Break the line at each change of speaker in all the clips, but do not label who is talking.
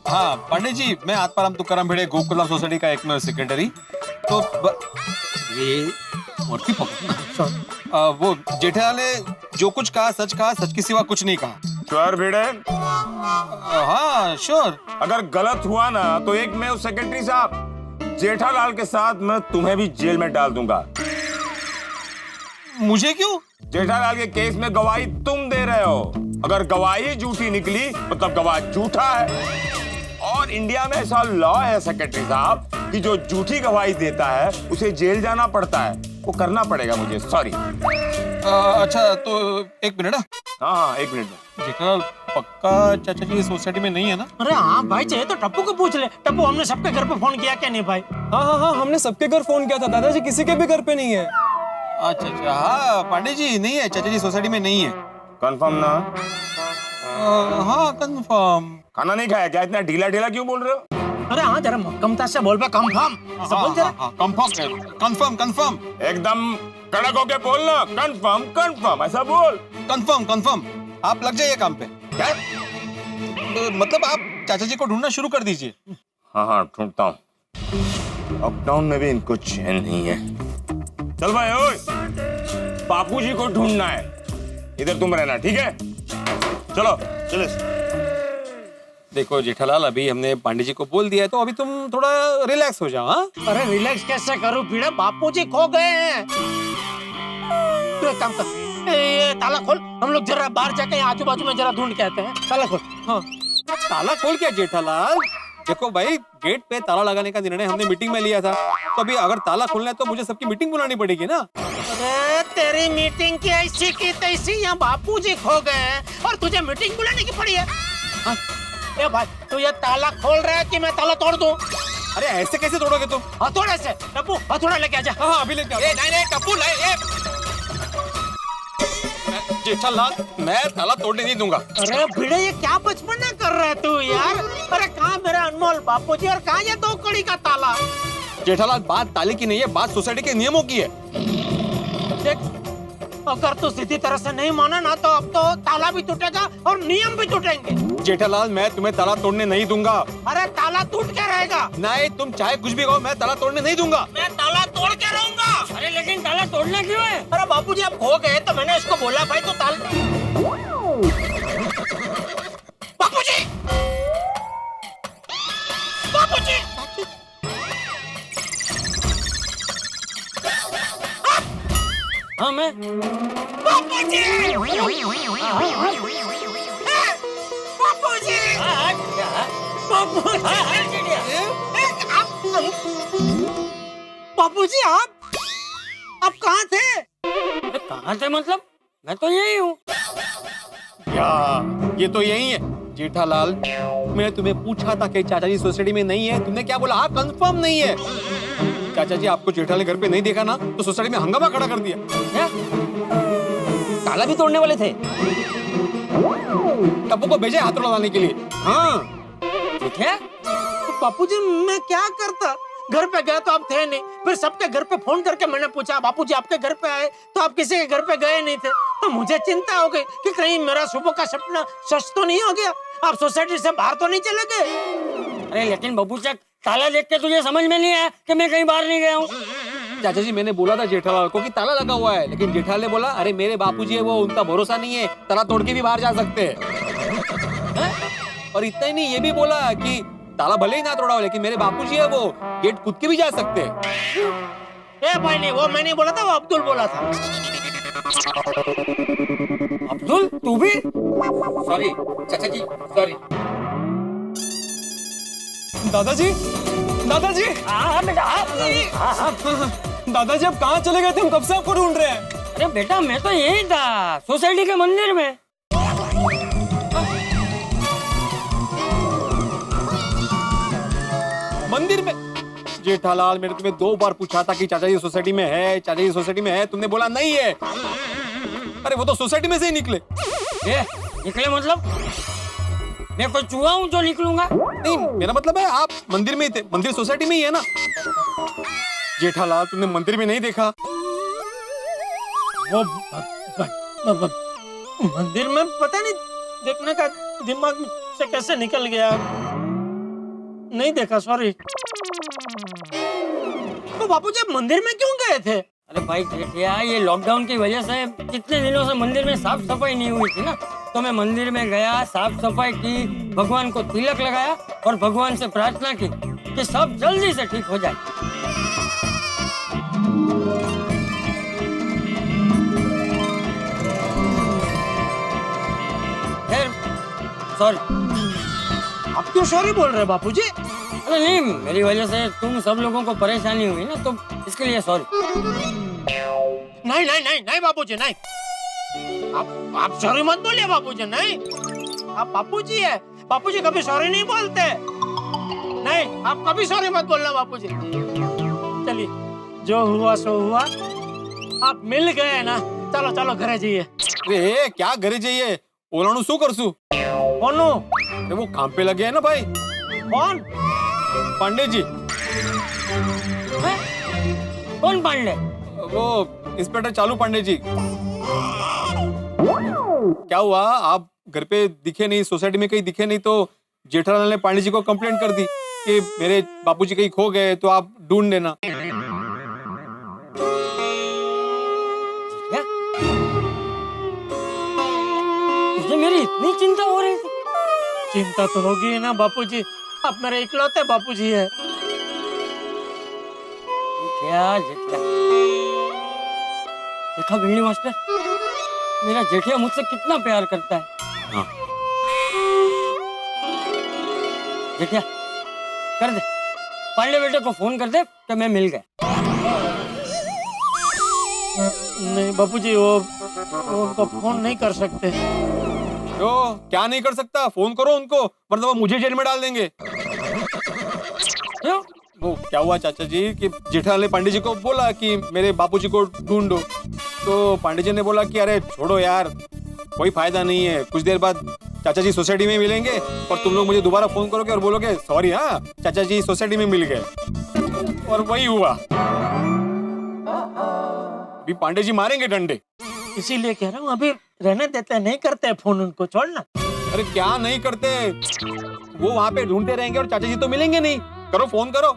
हाँ पांडे जी, मैं आत्माराम तुकाराम भिड़े गोकुलम सोसाइटी का एकमेव सेक्रेटरी। तो ये मूर्ति पकड़ना। वो जेठालाल ने जो कुछ कहा सच के सिवा कुछ नहीं कहा।
श्योर भिड़े?
हाँ श्योर।
अगर गलत हुआ ना तो एक मैं उस सेक्रेटरी साहब जेठालाल के साथ मैं तुम्हें भी जेल में डाल दूंगा।
मुझे क्यों?
जेठालाल के केस में गवाही तुम दे रहे हो। अगर गवाही झूठी निकली मतलब गवाह झूठा है। और इंडिया में ऐसा लॉ है सेक्रेटरी साहब कि जो झूठी गवाही देता है उसे जेल जाना पड़ता है। वो करना पड़ेगा मुझे, सॉरी।
अच्छा तो एक मिनट।
हाँ एक मिनट में।
जेठालाल पक्का चाचा जी सोसाइटी में नहीं है ना?
अरे हाँ भाई, चाहिए तो टप्पू को पूछ ले। टप्पू, हमने सबके घर पे फोन किया क्या नहीं भाई?
हाँ हमने सबके घर फोन किया था दादाजी, किसी के भी घर पे नहीं है।
अच्छा हाँ पांडे जी नहीं है, चाचा जी सोसाइटी में नहीं है।
कंफर्म ना?
हाँ कंफर्म।
खाना नहीं खाया क्या? इतना ढीला ढीला क्यों बोल रहे हो?
अरे हाँ जरा कमता से बोल पे, कंफर्म बोल जरा।
कंफर्म
एकदम कड़क होके बोलना। कंफर्म ऐसा बोल।
कंफर्म। आप लग जाइए काम पे।
क्या?
मतलब आप चाचा जी को ढूंढना शुरू कर दीजिए।
हाँ ढूंढता हूँ। लॉकडाउन में भी इनको चैन नहीं है। चल भाई ओए, बापूजी को ढूंढना है। इधर तुम रहना, ठीक है? चलो चलो।
देखो जेठालाल, अभी हमने पांडे जी को बोल दिया है तो अभी तुम थोड़ा रिलैक्स हो जाओ। हाँ
अरे रिलैक्स कैसे करूँ भिड़े? बापूजी खो गए हैं। तू एक काम कर, ये ताला खोल। हम लोग जरा बाहर जाके आजू बाजू में जरा ढूंढ के आते हैं। ताला खोल।
हाँ ताला खोल क्या जेठालाल? देखो भाई, गेट पे ताला लगाने का निर्णय हमने मीटिंग में लिया था, तो अभी अगर ताला खोलना है तो मुझे सबकी मीटिंग बुलानी पड़ेगी ना।
अरे तेरी मीटिंग की ऐसी की तैसी, यहाँ बापूजी खो गए हैं और तुझे मीटिंग बुलाने की पड़ी है। हाँ? ए भाई, तू ये ताला खोल रहा है कि मैं ताला तोड़ दूं?
अरे ऐसे कैसे तोड़ोगे तुम?
हथौड़े से। टप्पू हथौड़ा लेके आजा।
हाँ अभी लेके आओ। नहीं टप्पू नहीं। जेठालाल, मैं ताला तोड़ने नहीं दूंगा।
अरे भिड़े, ये क्या बचपना कर रहा है तू यार? अरे कहाँ मेरा अनमोल बापूजी और कहाँ ये 2 कड़ी का ताला?
जेठालाल, बात ताले की नहीं है, बात सोसाइटी के नियमों की है।
देख, अगर तू सीधी तरह से नहीं माना ना तो अब तो ताला भी टूटेगा और नियम भी टूटेंगे।
जेठालाल, मैं तुम्हें ताला तोड़ने नहीं दूंगा।
अरे ताला टूट के रहेगा।
नहीं, तुम चाहे कुछ भी कहो, मैं ताला तोड़ने नहीं दूंगा।
मैं ताला तोड़ के रहूंगा। अरे लेकिन ताला तोड़ना क्यों है? अरे बापूजी आप खो गए तो मैंने इसको बोला भाई तो बापूजी हाँ मैं बापूजी बापूजी आप कहाँ थे? कहाँ थे मतलब? मैं तो यही हूँ।
ये तो यही है। जेठालाल, मैं तुम्हें पूछा था कि चाचा जी सोसाइटी में नहीं है, तुमने क्या बोला? हाँ कंफर्म नहीं है। चाचा जी आपको जेठालाल घर पे नहीं देखा ना तो सोसाइटी में हंगामा खड़ा कर दिया।
ताला भी तोड़ने वाले थे।
टप्पू को भेजे हाथों लगाने के लिए। हाँ
ठीक है। तो बापूजी मैं क्या करता? घर पे गया तो आप थे नहीं, फिर सबके घर पे फोन करके मैंने पूछा बापूजी आपके घर पे आए तो आप किसी के घर पे गए नहीं थे। तो मुझे चिंता हो गई कि कहीं मेरा सुबह का सपना सच तो नहीं हो गया, आप सोसाइटी से बाहर तो नहीं चले गए। अरे लेकिन बाबूजी ताला देख के तुझे समझ में नहीं आया कि मैं कहीं बाहर नहीं गया हूँ?
चाचा जी, मैंने बोला था जेठालाल को कि ताला लगा हुआ है, लेकिन जेठालाल ने बोला अरे मेरे बापूजी है, वो उनका भरोसा नहीं है, ताला तोड़ के भी बाहर जा सकते हैं। और इतना ही नहीं, ये भी बोला कि ताला भले ही ना तोड़ा हो लेकिन मेरे बापूजी है, वो गेट कूद के भी जा सकते हैं।
ए भाई नहीं, वो मैं नहीं बोला था, वो अब्दुल बोला था। अब्दुल तू भी?
सॉरी चाचा जी, सॉरी।
दादाजी
हाँ बेटा।
दादाजी आप कहाँ चले गए थे? हम कब से आपको ढूंढ रहे हैं।
अरे बेटा मैं तो यही था, सोसाइटी के मंदिर में।
मंदिर में? जेठालाल, मैंने तुम्हें 2 बार पूछा था कि चाचा जी सोसाइटी में है, चाचा जी सोसाइटी में है, तुमने बोला नहीं है। अरे वो तो सोसाइटी में से ही निकले।
निकले मतलब? मैं कोई चूहा हूँ जो निकलूंगा?
नहीं, मेरा मतलब है आप मंदिर में ही थे, मंदिर सोसाइटी में ही है ना। जेठालाल, तुमने मंदिर में नहीं देखा?
वो मंदिर में पता नहीं, देखने का दिमाग से कैसे निकल गया। नहीं देखा, सॉरी। तो बापूजी आप मंदिर में क्यों गए थे?
अरे भाई जेठिया, ये लॉकडाउन की वजह से कितने दिनों से मंदिर में साफ सफाई नहीं हुई थी ना, तो मैं मंदिर में गया, साफ सफाई की, भगवान को तिलक लगाया और भगवान से प्रार्थना की कि सब जल्दी से ठीक हो जाए। सॉरी।
आप क्यों सॉरी बोल रहे हैं बापूजी?
अरे नहीं, मेरी वजह से तुम सब लोगों को परेशानी हुई ना, तो इसके लिए सॉरी।
नहीं नहीं नहीं नहीं बापूजी, नहीं। आप सॉरी मत बोलिए बापूजी, नहीं। आप बापूजी है, बापूजी कभी सॉरी नहीं बोलते। नहीं, आप कभी सॉरी मत बोलना बापूजी। चलिए, जो हुआ सो हुआ, आप मिल गए ना, चलो चलो घरे जाइए।
अरे क्या घरे जाइए, ओलाणु શું કરશું?
કોનું?
अरे वो काम पे लगे हैं ना भाई,
कौन?
पांडे जी।
हैं? कौन पांडे?
वो इंस्पेक्टर चालू पांडे जी। क्या हुआ, आप घर पे दिखे नहीं, सोसाइटी में कहीं दिखे नहीं, तो जेठालाल ने पांडे जी को कंप्लेंट कर दी कि मेरे बापूजी कहीं खो गए, तो आप ढूंढ देना।
क्या? मुझे मेरी इतनी चिंता हो रही थी?
चिंता तो होगी ही ना बापूजी, आप मेरे इकलौते बापूजी है।
क्या जेठिया, देखा भिंडी मास्टर, मेरा जेठिया मुझसे कितना प्यार करता है।
हाँ।
जेठिया कर दे, पांडे बेटे को फोन कर दे कि मैं मिल गया।
नहीं बापूजी, वो उनको फोन नहीं कर सकते।
तो क्या नहीं कर सकता, फोन करो उनको, वरना वो मुझे जेल में डाल देंगे।
क्यों?
वो क्या हुआ चाचा जी कि जेठालाल ने पांडे जी को बोला कि मेरे बापूजी को ढूंढो, तो पांडे जी ने बोला कि अरे छोड़ो यार, कोई फायदा नहीं है, कुछ देर बाद चाचा जी सोसाइटी में मिलेंगे और तुम लोग मुझे दोबारा फोन करोगे और बोलोगे सॉरी, हाँ चाचा जी सोसाइटी में मिल गए। और वही हुआ, अभी पांडे जी मारेंगे डंडे।
इसीलिए कह रहा हूँ, अभी रहने देते, नहीं करते फोन, उनको छोड़ना।
अरे क्या नहीं करते, वो वहाँ पे ढूंढते रहेंगे और चाचा जी तो मिलेंगे नहीं। करो, फोन करो।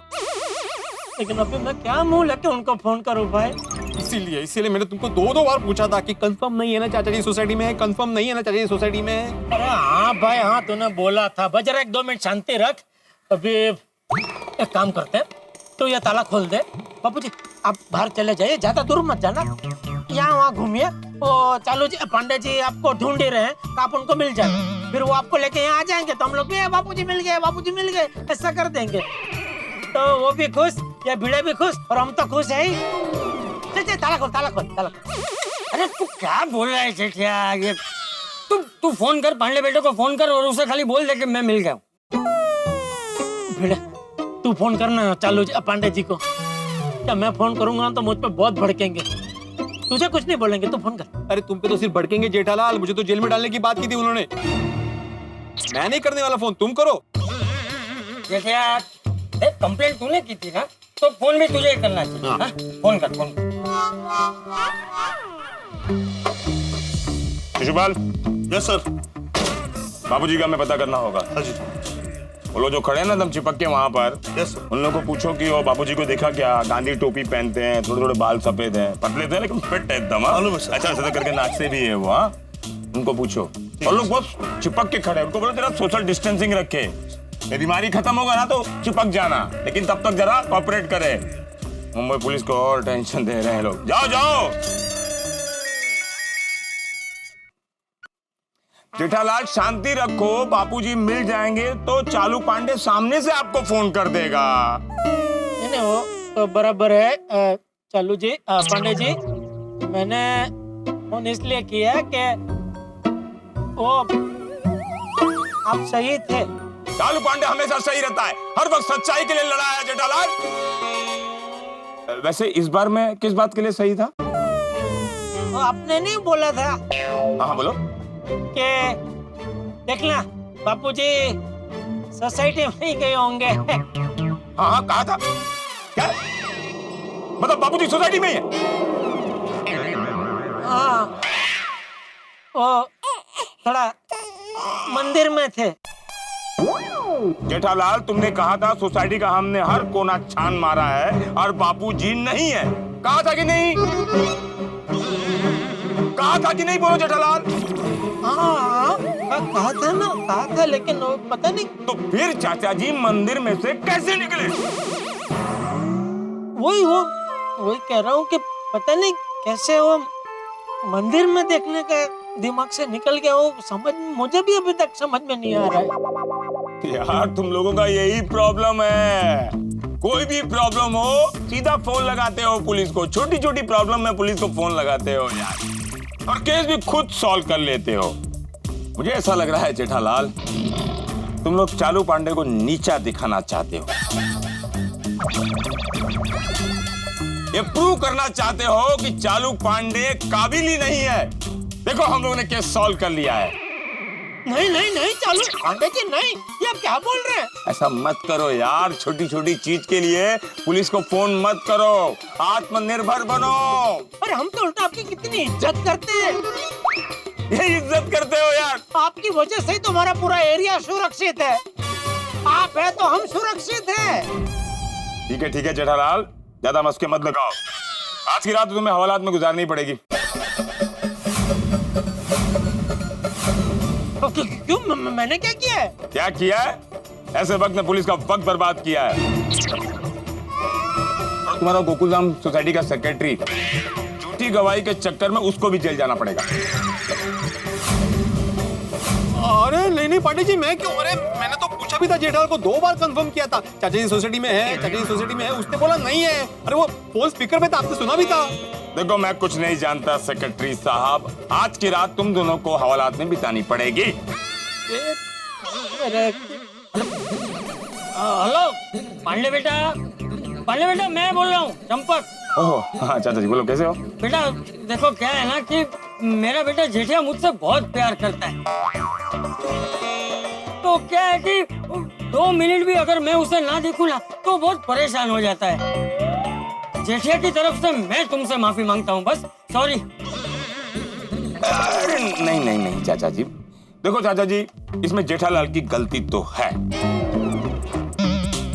लेकिन अभी मैं क्या मुंह लेके उनको फोन करूँ भाई?
इसीलिए मैंने तुमको दो बार पूछा था कि कंफर्म नहीं है ना चाचा जी सोसाइटी में है, कंफर्म नहीं है ना चाचा जी सोसाइटी में है।
अरे हाँ भाई हाँ, तूने बोला था। बस जरा 1-2 मिनट शांति रख। अभी एक काम करते हैं, तो ये ताला खोल दे। बापूजी आप बाहर चले जाइए, ज्यादा दूर मत जाना, यहाँ वहाँ घूमिए। वो चालू जी पांडे जी आपको ढूंढ ही रहे हैं, तो आप उनको मिल जाए, फिर वो आपको लेके यहाँ आ जाएंगे, तो हम लोग भी बापूजी मिल गए, बापूजी मिल गए, ऐसा कर देंगे। तो वो भी खुश, या भिड़े भी खुश, और हम तो खुश है ही। चल ताला खोल, ताला खोल, ताला खोल।
अरे तू क्या बोल रहा है जेठिया? ये तू फोन कर, पांडे बेटे को फोन कर और उसे खाली बोल दे कि मैं मिल गया हूँ।
भिड़े तू फोन करना चालू जी पांडे जी को। क्या मैं फोन करूंगा तो मुझ पे बहुत भड़केंगे, तुझे कुछ नहीं बोलेंगे, तू फोन कर।
अरे तुम पे तो सिर्फ भड़केंगे जेठालाल, मुझे तो जेल में डालने की बात की थी उन्होंने। मैं नहीं करने वाला फोन, तुम करो।
जेठिया कंप्लेंट तूने की थी ना, तो फोन भी तुझे ही करना चाहिए। हाँ? फोन कर, फोन कर।
Shishupal,
yes sir.
बाबूजी का हमें पता करना होगा।
हाँ जी।
वो लोग जो खड़े हैं ना दम चिपक के वहाँ पर,
यस सर।
उन लोगों को पूछो कि वो बाबूजी को देखा क्या, गांधी टोपी पहनते हैं, थोड़े थोड़े बाल सफेद हैं, पतले थे लेकिन फिट है एकदम।
मालूम है सर।
अच्छा ऐसा करके नाचते भी है वो। हाँ, उनको पूछो। और लोग बहुत चिपक के खड़े हैं, उनको बोलो जरा सोशल डिस्टेंसिंग रखे, ये बीमारी खत्म होगा ना तो चिपक जाना, लेकिन तब तक जरा कॉपरेट करे। मुंबई पुलिस को और टेंशन दे रहे हैं लोग। जाओ जाओ। जेठालाल शांति रखो, बापूजी मिल जाएंगे तो चालू पांडे सामने से आपको फोन कर देगा।
नहीं वो तो बराबर है चालू जी पांडे जी। मैंने फोन इसलिए किया कि वो आप सही थे।
चालू पांडे हमेशा सही रहता है, हर वक्त सच्चाई के लिए लड़ा है जेठालाल। वैसे इस बार मैं किस बात के लिए सही था?
वो आपने नहीं बोला था
हाँ बोलो।
कि देखना बापूजी सोसाइटी में ही गए होंगे।
हाँ हाँ कहा था। क्या मतलब बापूजी सोसाइटी में ही है?
हाँ वो थोड़ा मंदिर में थे।
जेठालाल, तुमने कहा था सोसाइटी का हमने हर कोना छान मारा है और बापूजी नहीं है। कहा था कि नहीं? कहा था कि नहीं? बोलो जेठालाल।
हाँ, कहा था ना, कहा था, लेकिन वो पता नहीं।
तो फिर चाचा जी मंदिर में से कैसे निकले?
वही कह रहा हूँ कि पता नहीं कैसे वो मंदिर में देखने का दिमाग से निकल गया। वो मुझे भी अभी तक समझ में नहीं आ रहा है।
यार तुम लोगों का यही प्रॉब्लम है। कोई भी प्रॉब्लम हो सीधा फोन लगाते हो पुलिस को। छोटी छोटी प्रॉब्लम में पुलिस को फोन लगाते हो यार, और केस भी खुद सॉल्व कर लेते हो। मुझे ऐसा लग रहा है जेठालाल, तुम लोग चालू पांडे को नीचा दिखाना चाहते हो। ये प्रूव करना चाहते हो कि चालू पांडे काबिल ही नहीं है। देखो हम लोगों ने केस सॉल्व कर लिया है।
नहीं चालू पांडे जी नहीं, ये आप क्या बोल रहे हैं?
ऐसा मत करो यार, छोटी छोटी चीज के लिए पुलिस को फोन मत करो। आत्मनिर्भर बनो।
और हम तो उल्टा आपकी कितनी इज्जत करते हैं।
ये इज्जत करते हो यार।
आपकी वजह से ही तो हमारा पूरा एरिया सुरक्षित है। आप है तो हम सुरक्षित हैं।
ठीक है जेठालाल, ज्यादा मस्के मत लगाओ। आज की रात तो तुम्हें हवालात में गुजारनी पड़ेगी।
क्यों? मैंने क्या किया है?
क्या किया है? ऐसे वक्त में पुलिस का वक्त बर्बाद किया है। और तुम्हारा गोकुलधाम सोसाइटी का सेक्रेटरी झूठी गवाही के चक्कर में उसको भी जेल जाना पड़ेगा।
अरे नहीं पांडे जी, मैं क्यों? अरे मैंने तो पूछा भी था, जेठालाल को 2 बार कंफर्म किया था चाचा जी सोसाइटी में है, चाचा जी सोसाइटी में है। उसने बोला नहीं है। अरे वो फोन स्पीकर पे था, आपने सुना भी था।
देखो मैं कुछ नहीं जानता सेक्रेटरी साहब, आज की रात तुम दोनों को हवालात में बितानी पड़ेगी।
हेलो पांडे बेटा, मैं बोल रहा हूँ चंपक।
ओह हाँ चाचा जी, बोलो कैसे हो?
बेटा देखो क्या है ना कि मेरा बेटा जेठिया मुझसे बहुत प्यार करता है। तो क्या है कि 2 मिनट भी अगर मैं उसे ना देखूं ना तो बहुत परेशान हो जाता है। जेठिया की तरफ से मैं तुमसे माफी मांगता हूँ, बस सॉरी।
नहीं चाचा जी, देखो चाचा जी, इसमें जेठालाल की गलती तो है।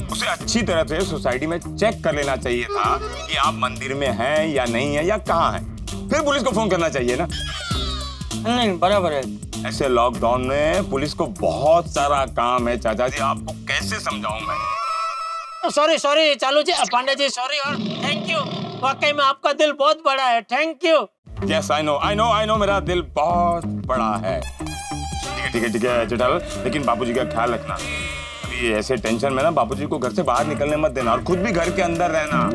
उसे अच्छी तरह से सोसाइटी में चेक कर लेना चाहिए था कि आप मंदिर में हैं या नहीं है या कहाँ हैं। फिर पुलिस को फोन करना चाहिए ना।
नहीं बराबर है।
ऐसे लॉकडाउन में पुलिस को बहुत सारा काम है चाचा जी, आपको कैसे समझाऊं मैं?
सॉरी चालू जी, पांडे जी सॉरी और थैंक यू। वाकई में आपका दिल बहुत बड़ा है, thank you.
Yes I know मेरा दिल बहुत बड़ा है। ठीक है जेठालाल, लेकिन बापूजी का ख्याल रखना। अभी ऐसे टेंशन में ना बापूजी को घर से बाहर निकलने मत देना और खुद भी घर के अंदर रहना।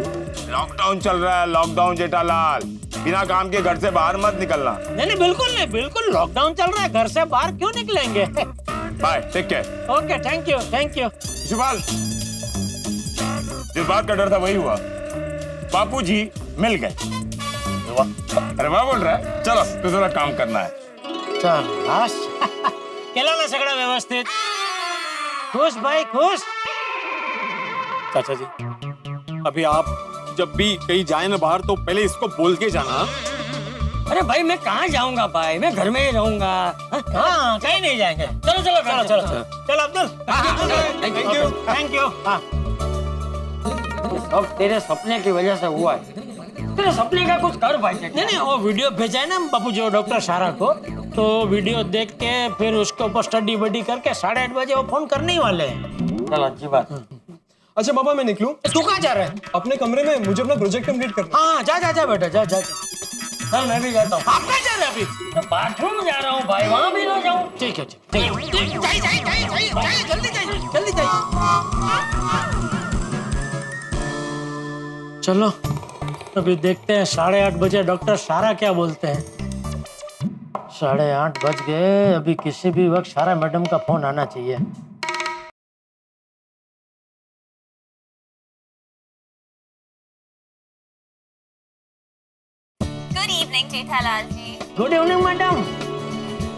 लॉकडाउन चल रहा है, लॉकडाउन जेठालाल, बिना काम के घर से बाहर मत निकलना।
नहीं बिल्कुल लॉकडाउन चल रहा है, घर से बाहर क्यों निकलेंगे?
Bye, take care.
Okay thank you.
Shival, जिस बात का डर था वही हुआ, बापूजी मिल गए। अरे वाह बोल रहा है। चलो तो थोड़ा काम करना है।
केला ना सगळं व्यवस्थित? खुश भाई खुश?
चाचा जी, अभी आप जब भी कहीं जाए ना बाहर तो पहले इसको बोल के जाना।
अरे भाई मैं कहाँ जाऊंगा भाई, मैं घर में ही रहूंगा।
हाँ कहीं नहीं जाएंगे। चलो अब्दुल, थैंक यू।
सब तेरे सपने की वजह से हुआ है। तेरे सपने का कुछ कर भाई।
नहीं वो वीडियो भेजा है ना बापू जी डॉक्टर सारा को, तो वीडियो देख के फिर उसके ऊपर स्टडी बडी करके 8:30 बजे वो फोन करने ही वाले हैं।
चल अच्छी बात।
अच्छा पापा मैं निकलूं?
तू कहाँ जा रहा है?
अपने कमरे में, मुझे अपना प्रोजेक्ट कंप्लीट करना।
हाँ जा बेटा जा।
चल मैं भी जाता हूँ।
आप कहाँ जा रहे हैं अभी?
तो बाथरूम जा रहा हूँ भाई, वहाँ भी ना जाऊँ।
ठीक है जल्दी जाइए। चलो अभी देखते हैं 8:30 बजे डॉक्टर सारा क्या बोलते हैं। 8:30 बज गए, अभी किसी भी वक्त सारा मैडम का फोन आना चाहिए।
Good evening Jethalal ji.
Good evening madam.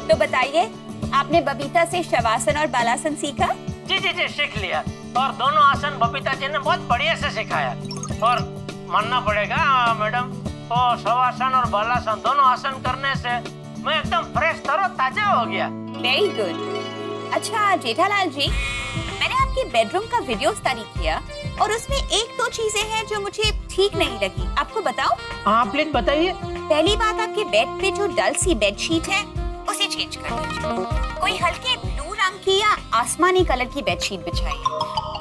तो बताइए, आपने बबीता से शवासन और बालासन सीखा?
जी सीख लिया, और दोनों आसन बबीता जी ने बहुत बढ़िया से सिखाया। और मानना पड़ेगा मैडम, तो शवासन और बालासन दोनों आसन करने से मैं एकदम फ्रेश तरोताजा हो गया।
Very good. अच्छा जेठालाल जी, मैंने आपके बेडरूम का वीडियो स्टडी किया और उसमें एक दो चीजें हैं जो मुझे ठीक नहीं लगी। आपको बताओ?
हाँ प्लीज बताइए।
पहली बात, आपके बेड पे जो डल सी बेडशीट है उसे चेंज कर दीजिए। कोई हल्के ब्लू रंग की या आसमानी कलर की बेडशीट बिछाइए।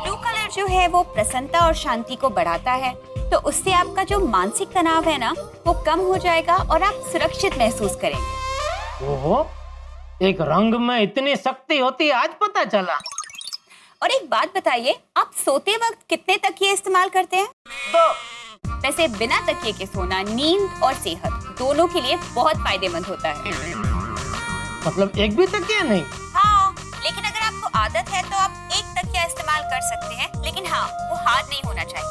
ब्लू कलर जो है वो प्रसन्नता और शांति को बढ़ाता है, तो उससे आपका जो मानसिक तनाव है ना वो कम हो जाएगा और आप सुरक्षित महसूस करेंगे।
ओहो, एक रंग में इतनी शक्ति होती है, आज पता चला।
और एक बात बताइए, आप सोते वक्त कितने तकिए इस्तेमाल करते हैं?
तो
वैसे बिना तकिए के सोना नींद और सेहत दोनों के लिए बहुत फायदेमंद होता है।
मतलब एक भी तकिया नहीं?
हाँ, लेकिन अगर आपको आदत है तो आप एक तकिया इस्तेमाल कर सकते हैं, लेकिन हाँ वो हार्ड नहीं होना चाहिए,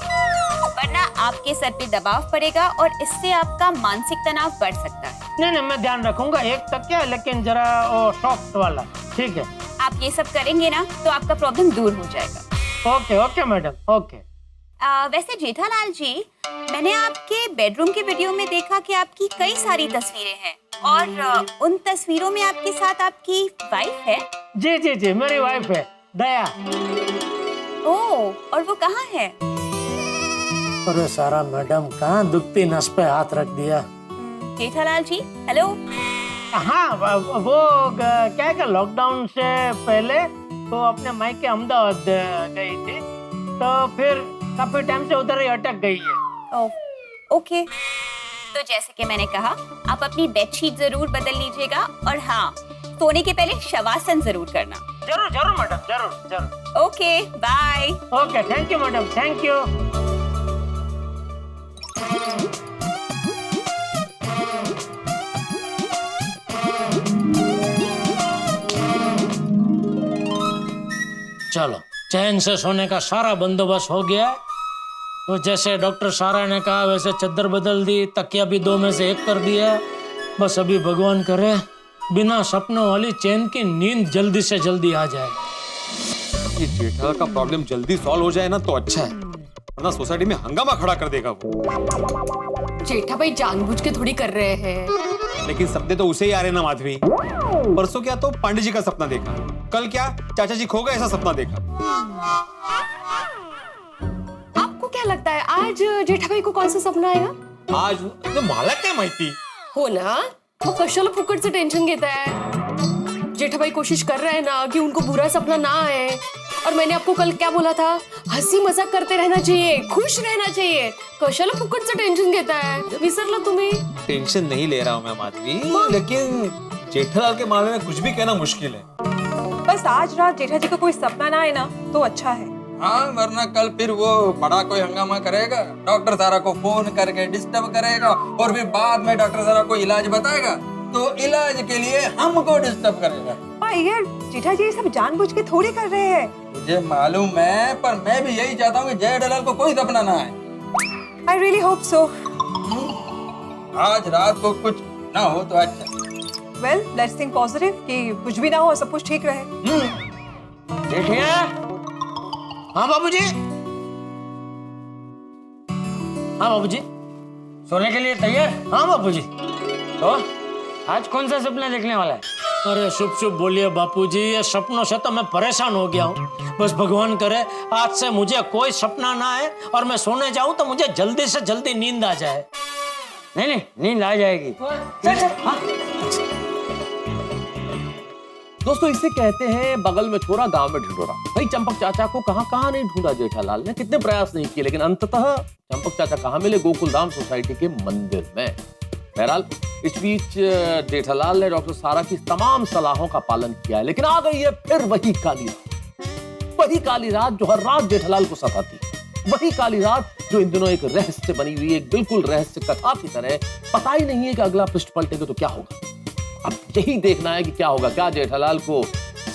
वरना आपके सर पे दबाव पड़ेगा और इससे आपका मानसिक तनाव बढ़ सकता है।
नहीं नहीं, मैं ध्यान रखूंगा। एक तकिया लेकिन जरा सॉफ्ट वाला, ठीक है?
आप ये सब करेंगे ना तो आपका प्रॉब्लम दूर हो जाएगा।
Okay okay madam, okay.
वैसे जेठालाल जी, मैंने आपके बेडरूम के वीडियो में देखा कि आपकी कई सारी तस्वीरें हैं और उन तस्वीरों में आपके साथ आपकी वाइफ है।
जी जी जी, मेरी वाइफ है दया।
ओह, और वो कहाँ है?
अरे सारा मैडम, कहाँ दुखती नस पे हाथ रख दिया।
जेठालाल जी, हेलो।
हाँ, वो क्या है, लॉकडाउन से पहले तो अपने मायके अहमदाबाद गई थी, तो फिर काफी टाइम से उधर ही अटक गई है।
ओह, ओके। तो जैसे कि मैंने कहा, आप अपनी बेडशीट जरूर बदल लीजिएगा और हाँ, सोने के पहले शवासन जरूर करना।
जरूर जरूर मैडम, जरूर जरूर।
Okay, bye.
Okay, thank you madam, thank you.
चलो, चैन से सोने का सारा बंदोबस्त हो गया है। तो जैसे डॉक्टर सारा ने कहा वैसे चद्दर बदल दी, तकिया भी 2 में से 1 कर दिया। बस अभी भगवान करे बिना सपनों वाली चैन की नींद जल्दी से जल्दी आ जाए।
ये जेठालाल का प्रॉब्लम जल्दी सॉल्व हो जाए ना तो अच्छा है, वरना सोसाइटी में हंगामा खड़ा कर देगा वो।
जेठा भाई जानबूझ के थोड़ी कर रहे हैं।
लेकिन सपने तो उसे ही आ रहे ना माधवी। परसों क्या तो पांडे जी का सपना देखा, कल क्या चाचा जी खो गए ऐसा सपना देखा।
आपको क्या लगता है आज जेठा भाई को कौन सा सपना आएगा?
आज तो मला काय माहिती।
हो ना, वो कशाला फुकट से टेंशन घेता है। जेठा भाई कोशिश कर रहे हैं ना कि उनको बुरा सपना ना आए। और मैंने आपको कल क्या बोला था, हंसी मजाक करते रहना चाहिए, खुश रहना चाहिए। कशाला फुकट से टेंशन घेता है, विसरला तुम्ही?
टेंशन नहीं ले रहा हूँ मैं माधवी, लेकिन जेठालाल के मामले में कुछ भी कहना मुश्किल है।
बस आज रात जेठा जी का कोई सपना ना आए ना तो अच्छा है।
हाँ, वरना कल फिर वो बड़ा कोई हंगामा करेगा, डॉक्टर सारा को फोन करके डिस्टर्ब करेगा और फिर बाद में डॉक्टर सारा को इलाज बताएगा तो इलाज के लिए हमको डिस्टर्ब करेगा।
यार जेठा जी ये सब जानबूझ के थोड़ी कर रहे हैं।
मुझे मालूम है, पर मैं भी यही चाहता हूँ कि जेठालाल को कोई सपना ना आए।
I really hope so.
आज रात को कुछ ना हो तो अच्छा।
Well, let's think positive कि कुछ भी ना हो, सब कुछ ठीक रहे।
देखिए, हाँ बाबूजी, हाँ बाबूजी,
सोने के लिए तैयार?
हाँ बाबूजी।
तो आज कौन सा सपना देखने वाला है?
अरे शुभ शुभ बोलिए बापूजी, ये सपनों से तो मैं परेशान हो गया हूँ। बस भगवान करे आज से मुझे कोई सपना ना आए और मैं सोने जाऊं तो मुझे जल्दी से जल्दी नींद आ जाए।
नहीं नहीं, नींद आ जाएगी।
दोस्तों, इसे कहते हैं बगल में छोरा गांव में ढिंढोरा। भाई चंपक चाचा को कहां कहां नहीं ढूंढा जेठालाल ने, कितने प्रयास नहीं किए, लेकिन अंततः चंपक चाचा कहां मिले? गोकुलधाम सोसाइटी के मंदिर में। बहरहाल इस बीच जेठालाल ने डॉक्टर सारा की तमाम सलाहों का पालन किया है, लेकिन आ गई है फिर वही काली रात। वही काली रात जो हर रात जेठालाल को सताती, वही काली रात जो इन दिनों एक रहस्य बनी हुई है, एक बिल्कुल रहस्य कथा की तरह। पता ही नहीं है कि अगला पृष्ठ पलटेगा तो क्या होगा। अब यही देखना है कि क्या होगा, क्या जेठालाल को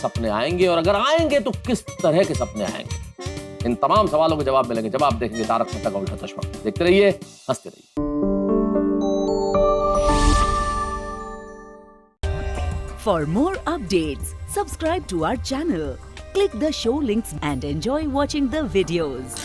सपने आएंगे और अगर आएंगे तो किस तरह के सपने आएंगे। इन तमाम सवालों के जवाब मिलेंगे जब आप देखेंगे तारक मेहता का उल्टा चश्मा। देखते रहिए, हंसते रहिए।
For more updates, subscribe to our channel, click the show links and enjoy watching the videos.